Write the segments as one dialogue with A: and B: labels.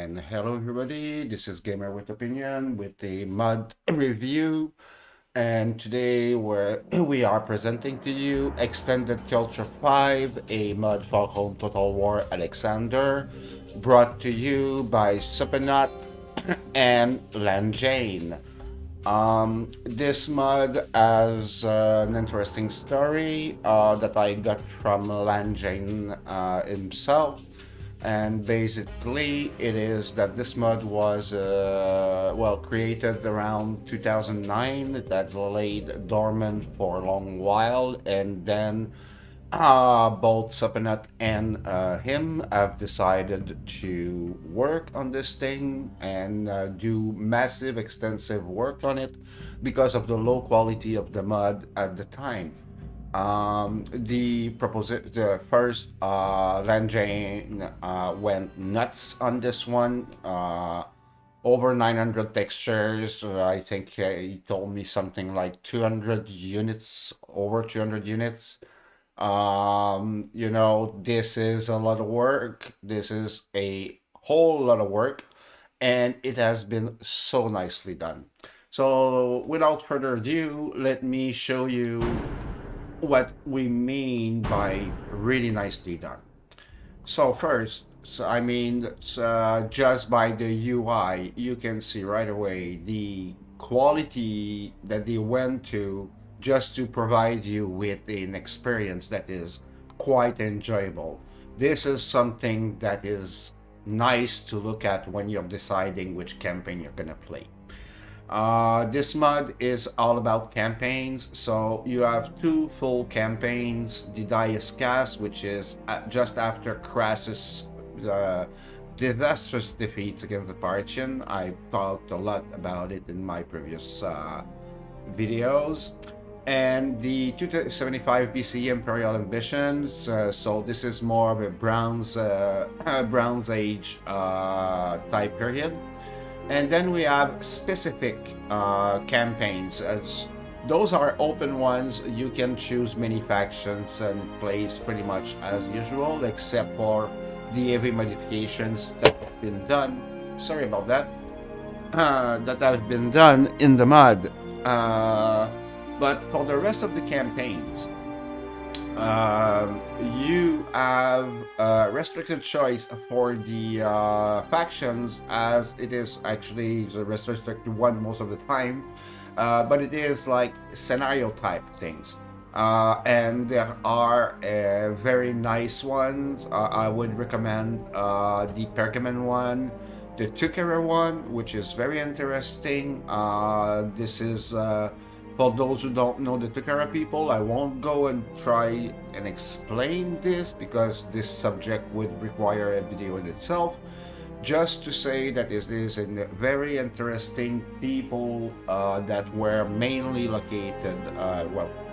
A: And hello everybody, this is Gamer with Opinion with the mod review. And today we are presenting to you Extended Culture 5, a mod for Home Total War Alexander, brought to you by Supernut and Lanjane. This mod has an interesting story that I got from Lanjane himself. And basically, it is that this mod was created around 2009. It had laid dormant for a long while, and then both Supernut and him have decided to work on this thing and do massive, extensive work on it because of the low quality of the mod at the time. The first Lanjane went nuts on this one. Over 900 textures. I think he told me something like 200 units, over 200 units. This is a lot of work. This is a whole lot of work, and it has been so nicely done. So, without further ado, let me show you what we mean by really nicely done. So first, just by the UI, you can see right away the quality that they went to just to provide you with an experience that is quite enjoyable. This is something that is nice to look at when you're deciding which campaign you're gonna play. This mod is all about campaigns, so you have two full campaigns. The Dias Cast, which is just after Crassus' disastrous defeats against the Parthian. I've talked a lot about it in my previous videos. And the 275 BC Imperial Ambitions, so this is more of a Bronze Age type period. And then we have specific campaigns. As those are open ones, you can choose many factions and plays pretty much as usual, except for the heavy modifications that have been done. Sorry about that. That have been done in the mod. But for the rest of the campaigns, you have restricted choice for the factions, as it is actually the restricted one most of the time, but it is like scenario type things. And there are very nice ones. I would recommend the Pergamon one, the Tukara one, which is very interesting. This is for those who don't know the Tukara people. I won't go and try and explain this because this subject would require a video in itself. Just to say that it is a very interesting people that were mainly located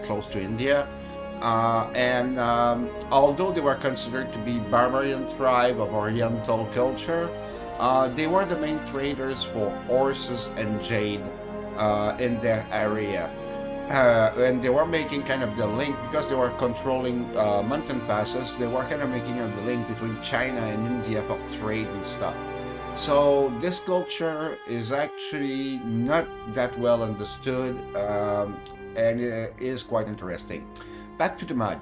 A: close to India. Although they were considered to be barbarian tribe of Oriental culture, they were the main traders for horses and jade in their area. And they were making kind of the link, because they were controlling mountain passes, they were kind of making the link between China and India for trade and stuff. So this culture is actually not that well understood, and it is quite interesting. Back to the mod.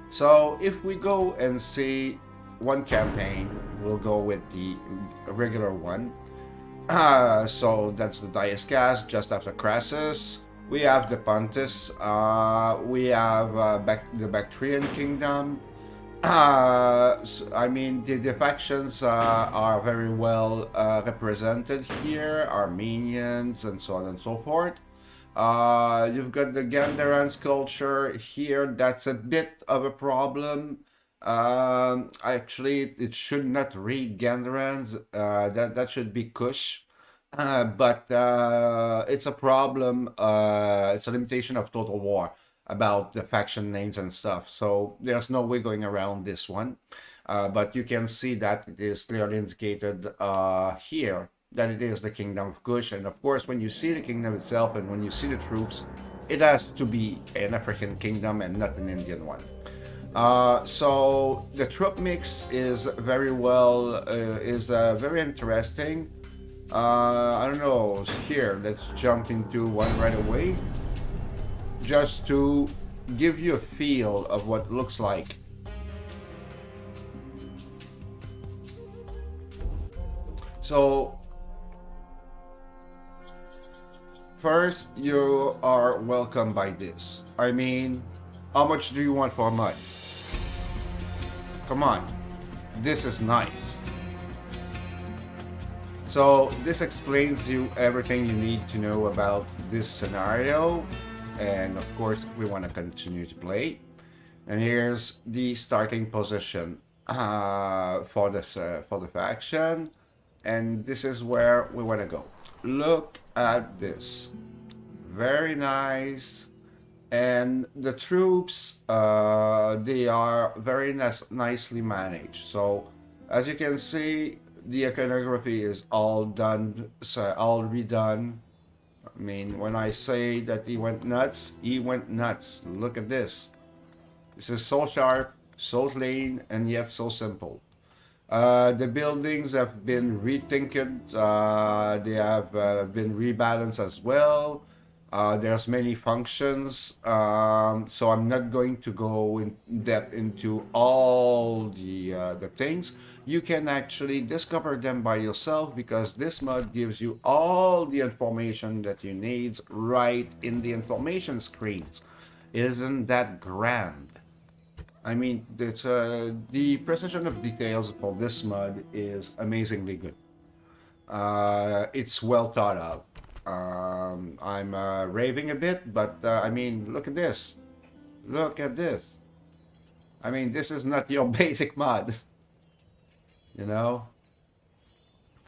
A: So if we go and see one campaign, we'll go with the regular one. So that's the Dias Cast, just after Crassus. We have the Pontus. We have the Bactrian Kingdom. The factions are very well represented here, Armenians and so on and so forth. You've got the Gandarans culture here. That's a bit of a problem. Actually, it should not read Gandarans. That should be Kush. But it's a problem. It's a limitation of Total War about the faction names and stuff. So there's no way going around this one. But you can see that it is clearly indicated here that it is the Kingdom of Kush. And of course, when you see the kingdom itself and when you see the troops, it has to be an African kingdom and not an Indian one. So the troop mix is very well, is very interesting. I don't know. Here, let's jump into one right away, just to give you a feel of what it looks like. So first, you are welcomed by this. I mean, how much do you want for a month? Come on, this is nice. So this explains you everything you need to know about this scenario, and of course we want to continue to play. And here's the starting position for the faction, and this is where we want to go. Look at this, very nice. And the troops, they are very nicely managed. So as you can see, the iconography is all done, so all redone. I mean, when I say that he went nuts, he went nuts. Look at this. This is so sharp, so clean, and yet so simple. The buildings have been rethinked. They have been rebalanced as well. There's many functions, so I'm not going to go in depth into all the things. You can actually discover them by yourself because this mod gives you all the information that you need right in the information screens. Isn't that grand? I mean, the precision of details for this mod is amazingly good. It's well thought out. I'm raving a bit, but I mean, look at this. Look at this. I mean, this is not your basic mod, you know?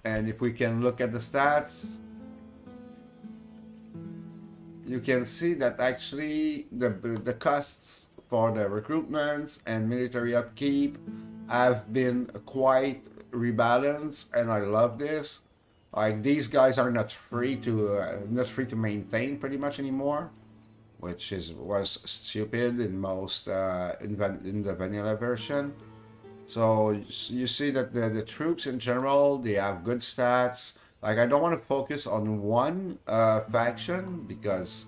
A: And if we can look at the stats, you can see that actually the costs for the recruitments and military upkeep have been quite rebalanced, and I love this. Like these guys are not free to maintain pretty much anymore, which is was stupid in most in the vanilla version. So you see that the troops in general, they have good stats. Like I don't want to focus on one faction because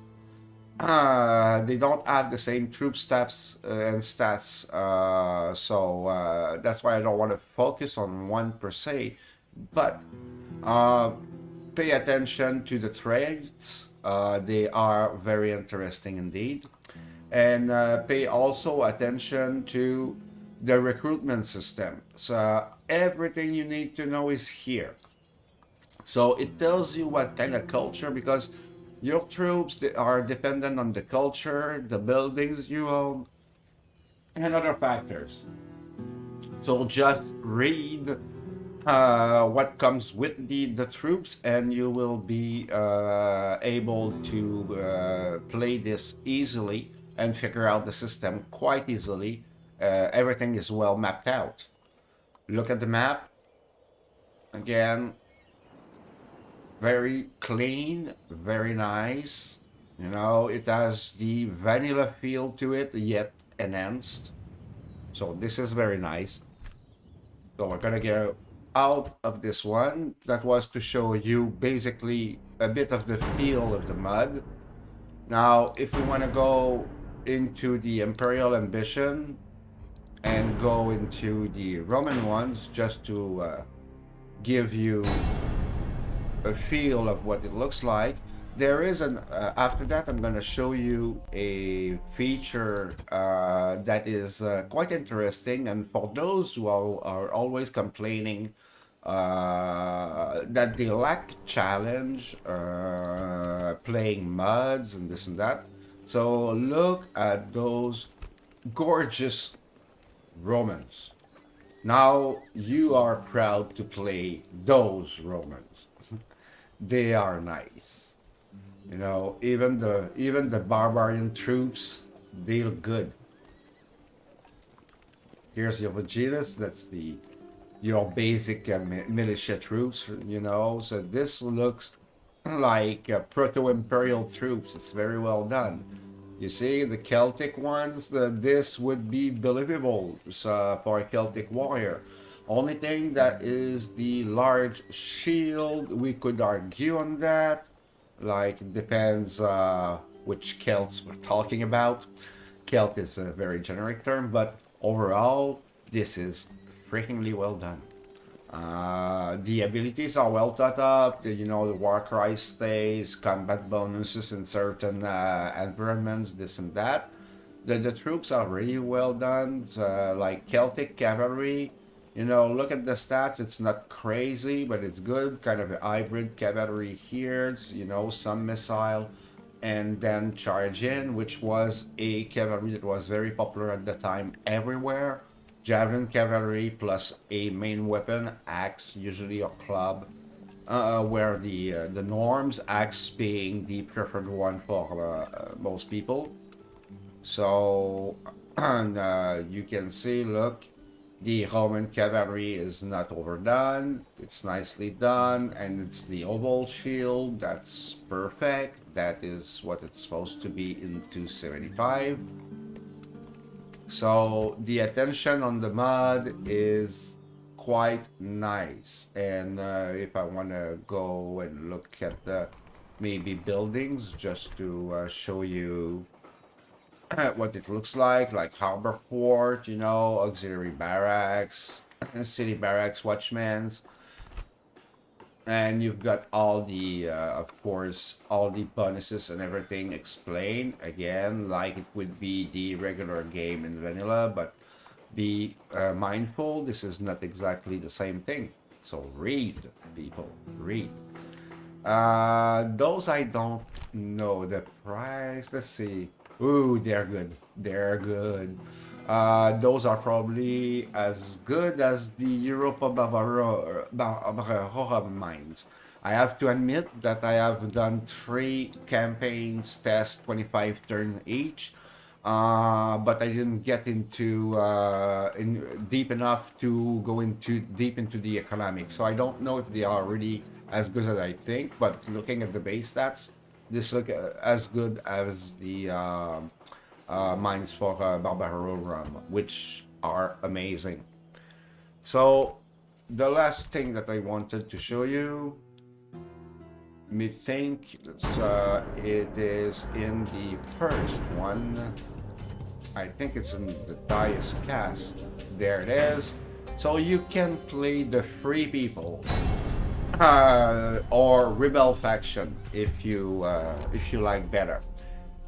A: they don't have the same troop stats and stats. So that's why I don't want to focus on one per se. But uh, pay attention to the trades. They are very interesting indeed. And pay also attention to the recruitment system. So everything you need to know is here. So it tells you what kind of culture, because your troops they are dependent on the culture, the buildings you own, and other factors. So just read what comes with the troops, and you will be able to play this easily and figure out the system quite easily. Everything is well mapped out. Look at the map again, very clean, very nice. You know, it has the vanilla feel to it, yet enhanced. So this is very nice. So we're gonna get out of this one. That was to show you basically a bit of the feel of the mud. Now, if we want to go into the Imperial Ambition and go into the Roman ones, just to give you a feel of what it looks like, there is an after that I'm going to show you a feature that is quite interesting, and for those who are always complaining that they lack challenge playing mods and this and that, so look at those gorgeous Romans. Now you are proud to play those Romans. They are nice. You know, even the barbarian troops, they look good. Here's your Vegetas. That's the your basic militia troops. You know, so this looks like proto-imperial troops. It's very well done. You see, the Celtic ones, this would be believable for a Celtic warrior. Only thing that is the large shield, we could argue on that. Like, it depends which Celts we're talking about. Celt is a very generic term, but overall, this is freakingly well done. The abilities are well thought up. You know, the Warcry stays, combat bonuses in certain environments, this and that. The troops are really well done. Like Celtic cavalry, you know, look at the stats. It's not crazy, but it's good. Kind of a hybrid cavalry here. You know, some missile, and then charge in, which was a cavalry that was very popular at the time everywhere. Javelin cavalry plus a main weapon, axe, usually a club, where the norms, axe being the preferred one for most people. So, and you can see, look, the Roman cavalry is not overdone. It's nicely done, and it's the oval shield. That's perfect. That is what it's supposed to be in 275. So the attention on the mod is quite nice. And if I want to go and look at the maybe buildings just to show you what it looks like harbor port, you know, auxiliary barracks, city barracks, watchmen's, and you've got all the of course all the bonuses and everything explained again like it would be the regular game in vanilla, but be mindful, this is not exactly the same thing. So read, people, read. Those I don't know the price. Let's see. Ooh, they're good. They're good. Those are probably as good as the Europa Barbarora mines. I have to admit that I have done 3 campaigns, test 25 turns each, but I didn't get into deep enough to go into deep into the economics. So I don't know if they are really as good as I think. But looking at the base stats, this look as good as the mines for Barbarorum, which are amazing. So the last thing that I wanted to show you, me think it is in the first one. I think it's in the Dias cast. There it is. So you can play the free people or rebel faction if you like better.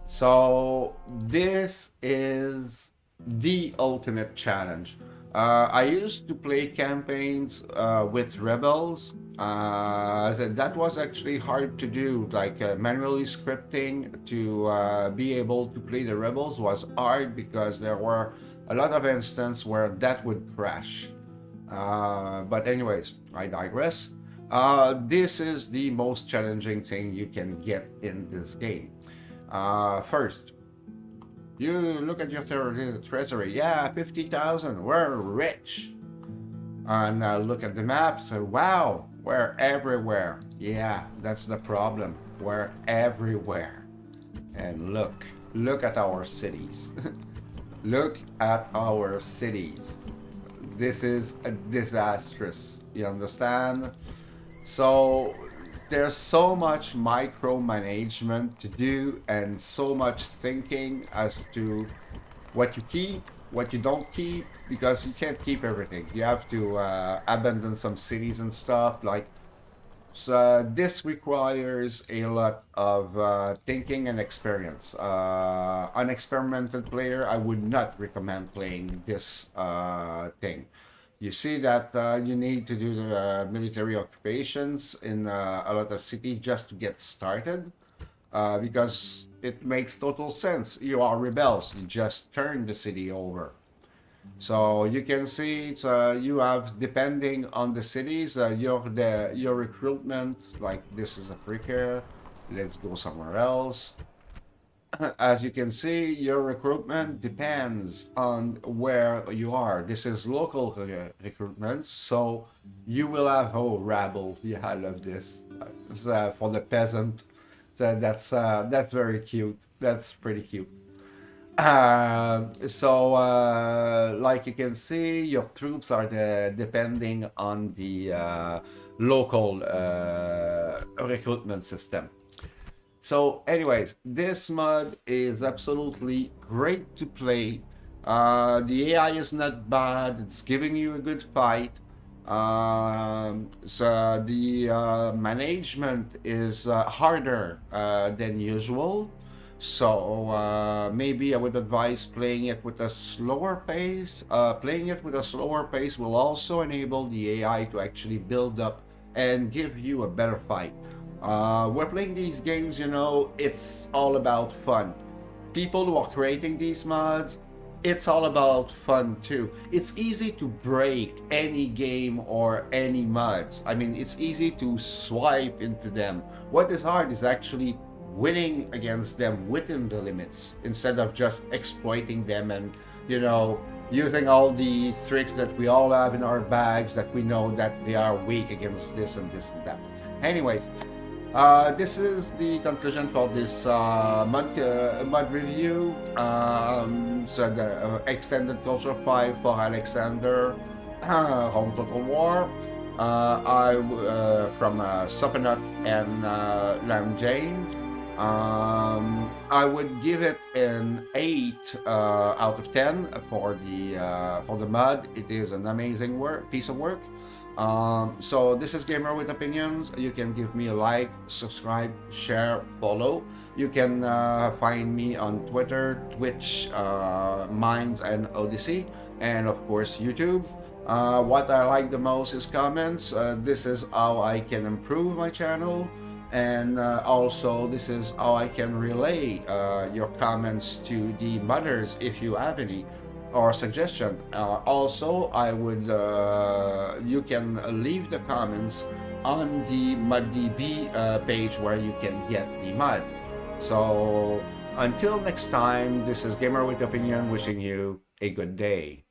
A: So this is the ultimate challenge. I used to play campaigns with rebels. That was actually hard to do. Like manually scripting to be able to play the rebels was hard because there were a lot of instances where that would crash. But anyways, I digress. This is the most challenging thing you can get in this game. First, you look at your treasury. Yeah, 50,000. We're rich. And look at the map. So, wow, we're everywhere. Yeah, that's the problem. We're everywhere. And look at our cities. Look at our cities. This is a disastrous. You understand? So there's so much micromanagement to do and so much thinking as to what you keep, what you don't keep, because you can't keep everything. You have to abandon some cities and stuff. Like, so this requires a lot of thinking and experience. An experimented player, I would not recommend playing this thing. You see that you need to do the military occupations in a lot of cities just to get started, because it makes total sense. You are rebels, you just turn the city over. So you can see it's, you have, depending on the cities, your recruitment, like this is Africa, let's go somewhere else. As you can see, your recruitment depends on where you are. This is local recruitment, so you will have, oh, rabble. Yeah, I love this. For the peasant. So that's very cute. That's pretty cute. Like you can see, your troops are depending on the local recruitment system. So, anyways, this mod is absolutely great to play. The AI is not bad. It's giving you a good fight. So the management is harder than usual. So maybe I would advise playing it with a slower pace. Playing it with a slower pace will also enable the AI to actually build up and give you a better fight. We're playing these games, it's all about fun. People who are creating these mods, it's all about fun too. It's easy to break any game or any mods. I mean, it's easy to swipe into them. What is hard is actually winning against them within the limits instead of just exploiting them and, you know, using all the tricks that we all have in our bags that we know that they are weak against this and this and that. Anyways, this is the conclusion for this mod review. So the extended Culture 5 for Alexander, Home Total War. From Sopanut and Lam Jane. I would give it an 8 out of 10 for the mod. It is an amazing piece of work. So this is Gamer with Opinions. You can give me a like, subscribe, share, follow. You can find me on Twitter, Twitch, Minds, and Odyssey, and of course YouTube. What I like the most is comments. This is how I can improve my channel, and also this is how I can relay your comments to the modders if you have any or suggestion. Also, you can leave the comments on the MudDB page where you can get the mod. So until next time, this is Gamer with Opinion wishing you a good day.